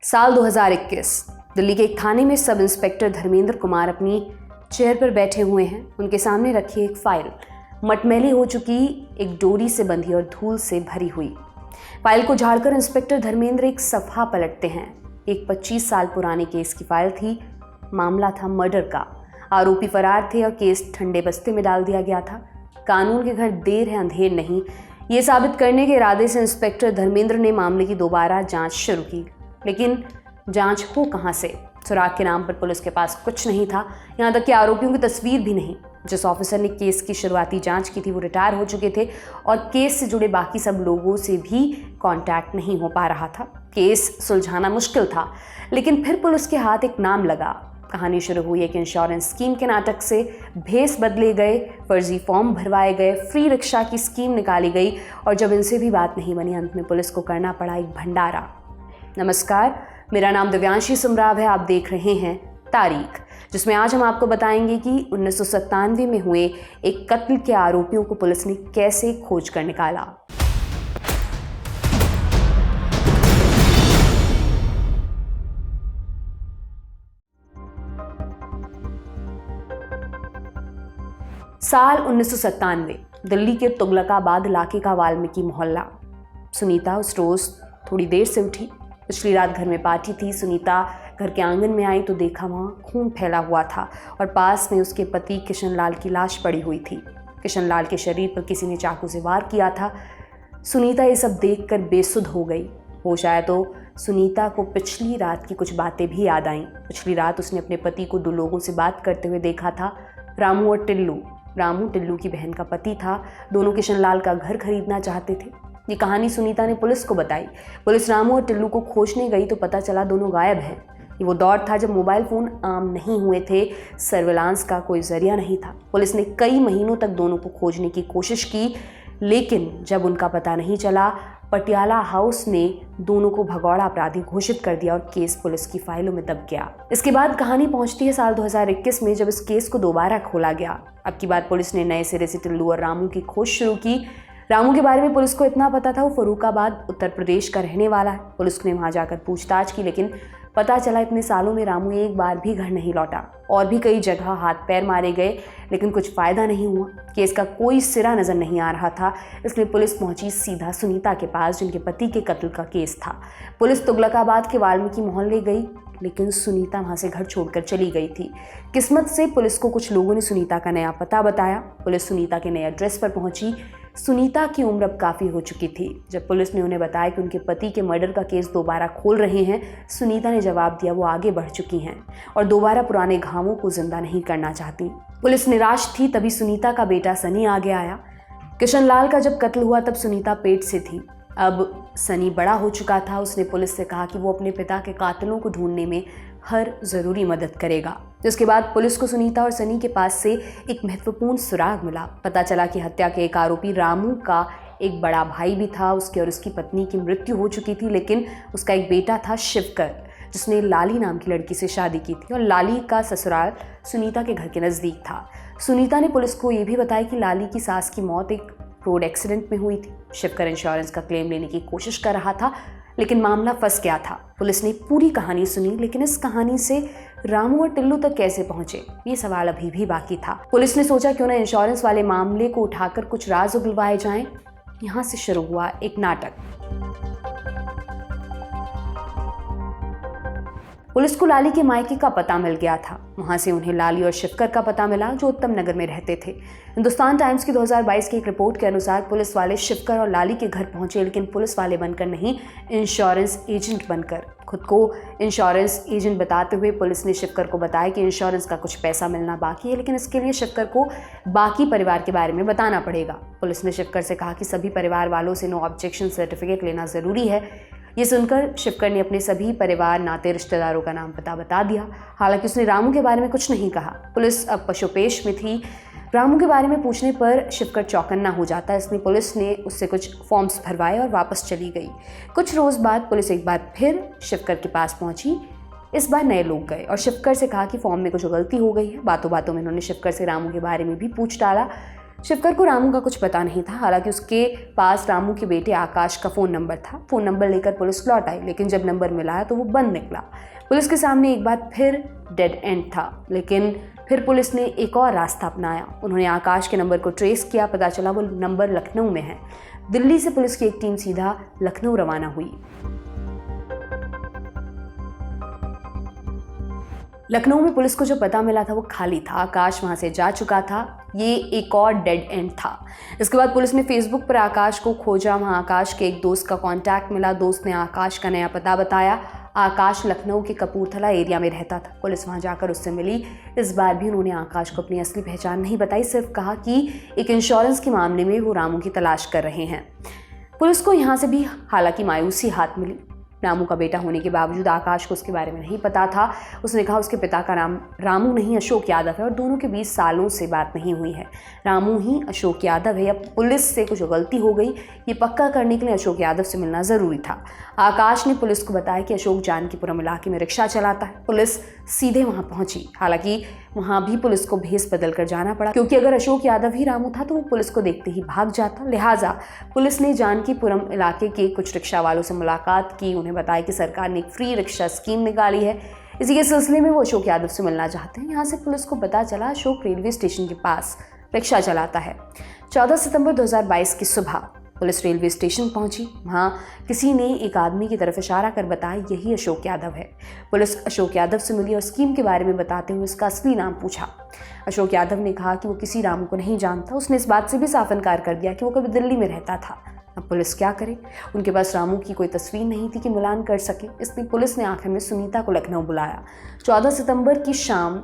साल 2021 दिल्ली के एक थाने में सब इंस्पेक्टर धर्मेंद्र कुमार अपनी चेयर पर बैठे हुए हैं। उनके सामने रखी एक फाइल मटमैली हो चुकी, एक डोरी से बंधी और धूल से भरी हुई। फाइल को झाड़कर इंस्पेक्टर धर्मेंद्र एक सफ़ा पलटते हैं। एक 25 साल पुराने केस की फाइल थी। मामला था मर्डर का। आरोपी फरार थे और केस ठंडे बस्ते में डाल दिया गया था। कानून के घर देर है अंधेर नहीं, ये साबित करने के इरादे से इंस्पेक्टर धर्मेंद्र ने मामले की दोबारा जांच शुरू की। लेकिन जांच हो कहां से? सुराग के नाम पर पुलिस के पास कुछ नहीं था, यहाँ तक कि आरोपियों की तस्वीर भी नहीं। जिस ऑफिसर ने केस की शुरुआती जांच की थी वो रिटायर हो चुके थे और केस से जुड़े बाकी सब लोगों से भी कांटेक्ट नहीं हो पा रहा था। केस सुलझाना मुश्किल था, लेकिन फिर पुलिस के हाथ एक नाम लगा। कहानी शुरू हुई एक इंश्योरेंस स्कीम के नाटक से। भेस बदले गए, फर्जी फॉर्म भरवाए गए, फ्री रिक्शा की स्कीम निकाली गई और जब इनसे भी बात नहीं बनी, अंत में पुलिस को करना पड़ा एक भंडारा। नमस्कार, मेरा नाम दिव्यांशी सुमराव है। आप देख रहे हैं तारीख, जिसमें आज हम आपको बताएंगे कि 1997 में हुए एक कत्ल के आरोपियों को पुलिस ने कैसे खोज कर निकाला। साल 1997, दिल्ली के तुगलकाबाद इलाके का वाल्मीकि मोहल्ला। सुनीता उस रोज थोड़ी देर से उठी। पिछली रात घर में पार्टी थी। सुनीता घर के आंगन में आई तो देखा वहाँ खून फैला हुआ था और पास में उसके पति किशन लाल की लाश पड़ी हुई थी। किशन लाल के शरीर पर किसी ने चाकू से वार किया था। सुनीता ये सब देखकर बेसुध हो गई। होश आया तो सुनीता को पिछली रात की कुछ बातें भी याद आईं। पिछली रात उसने अपने पति को 2 लोगों से बात करते हुए देखा था, रामू और टिल्लू। रामू टिल्लू की बहन का पति था। दोनों किशन लाल का घर खरीदना चाहते थे। ये कहानी सुनीता ने पुलिस को बताई। पुलिस रामू और टिल्लू को खोजने गई तो पता चला दोनों गायब हैं। ये वो दौर था जब मोबाइल फ़ोन आम नहीं हुए थे, सर्विलांस का कोई जरिया नहीं था। पुलिस ने कई महीनों तक दोनों को खोजने की कोशिश की, लेकिन जब उनका पता नहीं चला, पटियाला हाउस ने दोनों को भगौड़ा अपराधी घोषित कर दिया और केस पुलिस की फाइलों में दब गया। इसके बाद कहानी पहुंचती है साल 2021 में, जब इस केस को दोबारा खोला गया। अब की बार पुलिस ने नए सिरे से टिल्लू और रामू की खोज शुरू की। रामू के बारे में पुलिस को इतना पता था, वो फर्रुखाबाद उत्तर प्रदेश का रहने वाला है। पुलिस ने वहां जाकर पूछताछ की, लेकिन पता चला इतने सालों में रामू एक बार भी घर नहीं लौटा। और भी कई जगह हाथ पैर मारे गए, लेकिन कुछ फायदा नहीं हुआ। केस का कोई सिरा नजर नहीं आ रहा था, इसलिए पुलिस पहुंची सीधा सुनीता के पास, जिनके पति के कत्ल का केस था। पुलिस तुगलकाबाद के वाल्मीकि मोहल्ले गई, लेकिन सुनीता वहां से घर छोड़कर चली गई थी। किस्मत से पुलिस को कुछ लोगों ने सुनीता का नया पता बताया। पुलिस सुनीता के नए एड्रेस पर पहुंची। सुनीता की उम्र अब काफ़ी हो चुकी थी। जब पुलिस ने उन्हें बताया कि उनके पति के मर्डर का केस दोबारा खोल रहे हैं, सुनीता ने जवाब दिया वो आगे बढ़ चुकी हैं और दोबारा पुराने घावों को जिंदा नहीं करना चाहती। पुलिस निराश थी। तभी सुनीता का बेटा सनी आगे आया। किशन लाल का जब कत्ल हुआ तब सुनीता पेट से थी। अब सनी बड़ा हो चुका था। उसने पुलिस से कहा कि वो अपने पिता के कातिलों को ढूंढने में हर ज़रूरी मदद करेगा। जिसके बाद पुलिस को सुनीता और सनी के पास से एक महत्वपूर्ण सुराग मिला। पता चला कि हत्या के एक आरोपी रामू का एक बड़ा भाई भी था। उसके और उसकी पत्नी की मृत्यु हो चुकी थी, लेकिन उसका एक बेटा था शिवकर, जिसने लाली नाम की लड़की से शादी की थी और लाली का ससुराल सुनीता के घर के नज़दीक था। सुनीता ने पुलिस को ये भी बताया कि लाली की सास की मौत एक रोड एक्सीडेंट में हुई थी। शिवकर इंश्योरेंस का क्लेम लेने की कोशिश कर रहा था, लेकिन मामला फंस गया था। पुलिस ने पूरी कहानी सुनी, लेकिन इस कहानी से रामू और टिल्लू तक कैसे पहुंचे, ये सवाल अभी भी बाकी था। पुलिस ने सोचा क्यों ना इंश्योरेंस वाले मामले को उठाकर कुछ राज उगलवाए जाएं। यहाँ से शुरू हुआ एक नाटक। पुलिस को लाली के मायके का पता मिल गया था। वहां से उन्हें लाली और शिवकर का पता मिला, जो उत्तम नगर में रहते थे। हिंदुस्तान टाइम्स की 2022 की एक रिपोर्ट के अनुसार पुलिस वाले शिवकर और लाली के घर पहुंचे, लेकिन पुलिस वाले बनकर नहीं, इंश्योरेंस एजेंट बनकर। खुद को इंश्योरेंस एजेंट बताते हुए पुलिस ने शिवकर को बताया कि इंश्योरेंस का कुछ पैसा मिलना बाकी है, लेकिन इसके लिए शिवकर को बाकी परिवार के बारे में बताना पड़ेगा। पुलिस ने शिवकर से कहा कि सभी परिवार वालों से नो ऑब्जेक्शन सर्टिफिकेट लेना ज़रूरी है। ये सुनकर शिवकर ने अपने सभी परिवार, नाते, रिश्तेदारों का नाम पता बता दिया। हालांकि उसने रामू के बारे में कुछ नहीं कहा। पुलिस अब पशुपेश में थी। रामू के बारे में पूछने पर शिवकर चौकन्ना हो जाता, इसलिए पुलिस ने उससे कुछ फॉर्म्स भरवाए और वापस चली गई। कुछ रोज़ बाद पुलिस एक बार फिर शिवकर के पास पहुंची। इस बार नए लोग गए और शिवकर से कहा कि फॉर्म में कुछ गलती हो गई है। बातों बातों में उन्होंने शिवकर से रामू के बारे में भी पूछ डाला। शिवकर को रामू का कुछ पता नहीं था। हालांकि उसके पास रामू के बेटे आकाश का फ़ोन नंबर था। फ़ोन नंबर लेकर पुलिस लौट आई, लेकिन जब नंबर मिला तो वो बंद निकला। पुलिस के सामने एक बार फिर डेड एंड था, लेकिन फिर पुलिस ने एक और रास्ता अपनाया। उन्होंने आकाश के नंबर को ट्रेस किया। पता चला वो नंबर लखनऊ में है। दिल्ली से पुलिस की एक टीम सीधा लखनऊ रवाना हुई। लखनऊ में पुलिस को जो पता मिला था वो खाली था। आकाश वहां से जा चुका था। ये एक और डेड एंड था। इसके बाद पुलिस ने फेसबुक पर आकाश को खोजा। वहां आकाश के एक दोस्त का कांटेक्ट मिला। दोस्त ने आकाश का नया पता बताया। आकाश लखनऊ के कपूरथला एरिया में रहता था। पुलिस वहां जाकर उससे मिली। इस बार भी उन्होंने आकाश को अपनी असली पहचान नहीं बताई, सिर्फ कहा कि एक इंश्योरेंस के मामले में वो रामू की तलाश कर रहे हैं। पुलिस को यहाँ से भी हालांकि मायूसी हाथ मिली। रामू का बेटा होने के बावजूद आकाश को उसके बारे में नहीं पता था। उसने कहा उसके पिता का नाम रामू नहीं अशोक यादव है और दोनों के बीच सालों से बात नहीं हुई है। रामू ही अशोक यादव है। अब पुलिस से कुछ गलती हो गई, ये पक्का करने के लिए अशोक यादव से मिलना ज़रूरी था। आकाश ने पुलिस को बताया कि अशोक जानकीपुरम इलाके में रिक्शा चलाता है। पुलिस सीधे वहाँ पहुंची। हालांकि वहाँ भी पुलिस को भेस बदल कर जाना पड़ा, क्योंकि अगर अशोक यादव ही रामू था तो वो पुलिस को देखते ही भाग जाता। लिहाजा पुलिस ने जानकीपुरम इलाके के कुछ रिक्शा वालों से मुलाकात की। उन्हें बताया कि सरकार ने एक फ्री रिक्शा स्कीम निकाली है। इसी के सिलसिले में वो अशोक यादव से मिलना चाहते हैं। यहाँ से पुलिस को पता चला अशोक रेलवे स्टेशन के पास रिक्शा चलाता है। 14 सितंबर 2022 की सुबह पुलिस रेलवे स्टेशन पहुंची। वहां किसी ने एक आदमी की तरफ इशारा कर बताया यही अशोक यादव है। पुलिस अशोक यादव से मिली और स्कीम के बारे में बताते हुए उसका असली नाम पूछा। अशोक यादव ने कहा कि वो किसी रामू को नहीं जानता। उसने इस बात से भी साफ इनकार कर दिया कि वो कभी दिल्ली में रहता था। अब पुलिस क्या करे? उनके पास रामू की कोई तस्वीर नहीं थी कि मिलान कर सके। इसलिए पुलिस ने आखिर में सुनीता को लखनऊ बुलाया। 14 सितंबर की शाम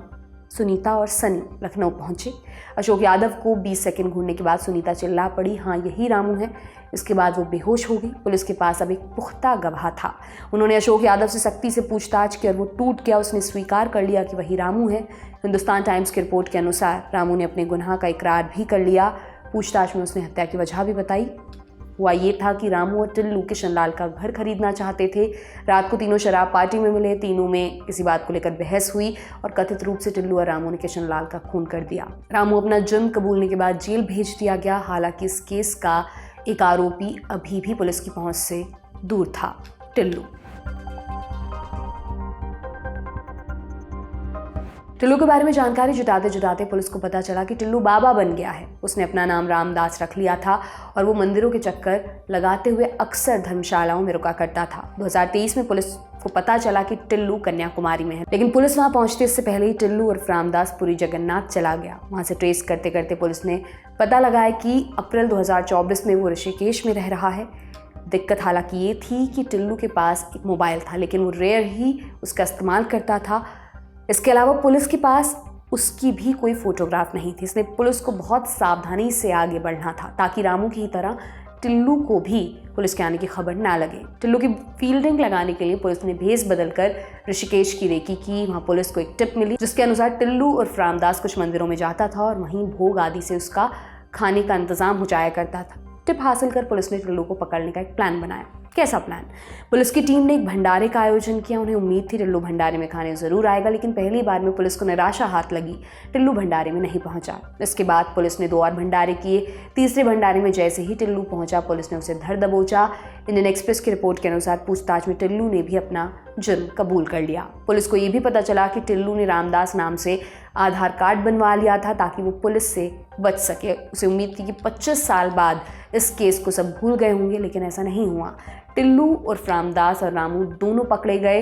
सुनीता और सनी लखनऊ पहुंचे। अशोक यादव को 20 सेकंड घूरने के बाद सुनीता चिल्ला पड़ी, हाँ यही रामू है। इसके बाद वो बेहोश हो गई। पुलिस के पास अब एक पुख्ता गवाह था। उन्होंने अशोक यादव से सख्ती से पूछताछ की और वो टूट गया। उसने स्वीकार कर लिया कि वही रामू है। हिंदुस्तान टाइम्स की रिपोर्ट के अनुसार रामू ने अपने गुनाह का इकरार भी कर लिया। पूछताछ में उसने हत्या की वजह भी बताई। हुआ ये था कि रामू और टिल्लू किशनलाल का घर खरीदना चाहते थे। रात को तीनों शराब पार्टी में मिले। तीनों में किसी बात को लेकर बहस हुई और कथित रूप से टिल्लू और रामू ने किशनलाल का खून कर दिया। रामू अपना जुर्म कबूलने के बाद जेल भेज दिया गया। हालांकि इस केस का एक आरोपी अभी भी पुलिस की पहुंच से दूर था, टिल्लू। टिल्लू के बारे में जानकारी जुटाते जुटाते पुलिस को पता चला कि टिल्लू बाबा बन गया है। उसने अपना नाम रामदास रख लिया था और वो मंदिरों के चक्कर लगाते हुए अक्सर धर्मशालाओं में रुका करता था। 2023 में पुलिस को पता चला कि टिल्लू कन्याकुमारी में है, लेकिन पुलिस वहां पहुंचते इससे पहले ही टिल्लू और रामदास पुरी जगन्नाथ चला गया। वहां से ट्रेस करते करते पुलिस ने पता लगाया कि अप्रैल 2024 में वो ऋषिकेश में रह रहा है। दिक्कत हालांकि ये थी कि टिल्लू के पास एक मोबाइल था, लेकिन वो रेयर ही उसका इस्तेमाल करता था। इसके अलावा पुलिस के पास उसकी भी कोई फोटोग्राफ नहीं थी। इसलिए पुलिस को बहुत सावधानी से आगे बढ़ना था ताकि रामू की तरह टिल्लू को भी पुलिस के आने की खबर ना लगे। टिल्लू की फील्डिंग लगाने के लिए पुलिस ने भेस बदलकर ऋषिकेश की रेकी की। वहाँ पुलिस को एक टिप मिली जिसके अनुसार टिल्लू और रामदास कुछ मंदिरों में जाता था और वहीं भोग आदि से उसका खाने का इंतजाम हो जाया करता था। टिप हासिल कर पुलिस ने टिल्लू को पकड़ने का एक प्लान बनाया। कैसा प्लान? पुलिस की टीम ने एक भंडारे का आयोजन किया। उन्हें उम्मीद थी टिल्लू भंडारे में खाने जरूर आएगा, लेकिन पहली बार में पुलिस को निराशा हाथ लगी। टिल्लू भंडारे में नहीं पहुंचा। इसके बाद पुलिस ने 2 और भंडारे किए। तीसरे भंडारे में जैसे ही टिल्लू पहुंचा पुलिस ने उसे धर दबोचा। इंडियन एक्सप्रेस की रिपोर्ट के अनुसार पूछताछ में टिल्लू ने भी अपना जुर्म कबूल कर लिया। पुलिस को यह भी पता चला कि टिल्लू ने रामदास नाम से आधार कार्ड बनवा लिया था ताकि वो पुलिस से बच सके। उसे उम्मीद थी कि 25 साल बाद इस केस को सब भूल गए होंगे, लेकिन ऐसा नहीं हुआ। टिल्लू और रामदास और रामू दोनों पकड़े गए।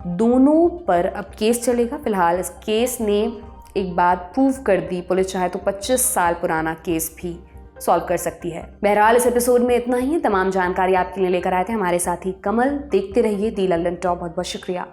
दोनों पर अब केस चलेगा। फिलहाल इस केस ने एक बात प्रूव कर दी, पुलिस चाहे तो 25 साल पुराना केस भी सॉल्व कर सकती है। बहरहाल इस एपिसोड में इतना ही। तमाम जानकारी आपके लिए लेकर आए थे हमारे साथी कमल। देखते रहिए दी लल्लन टॉप। बहुत बहुत शुक्रिया।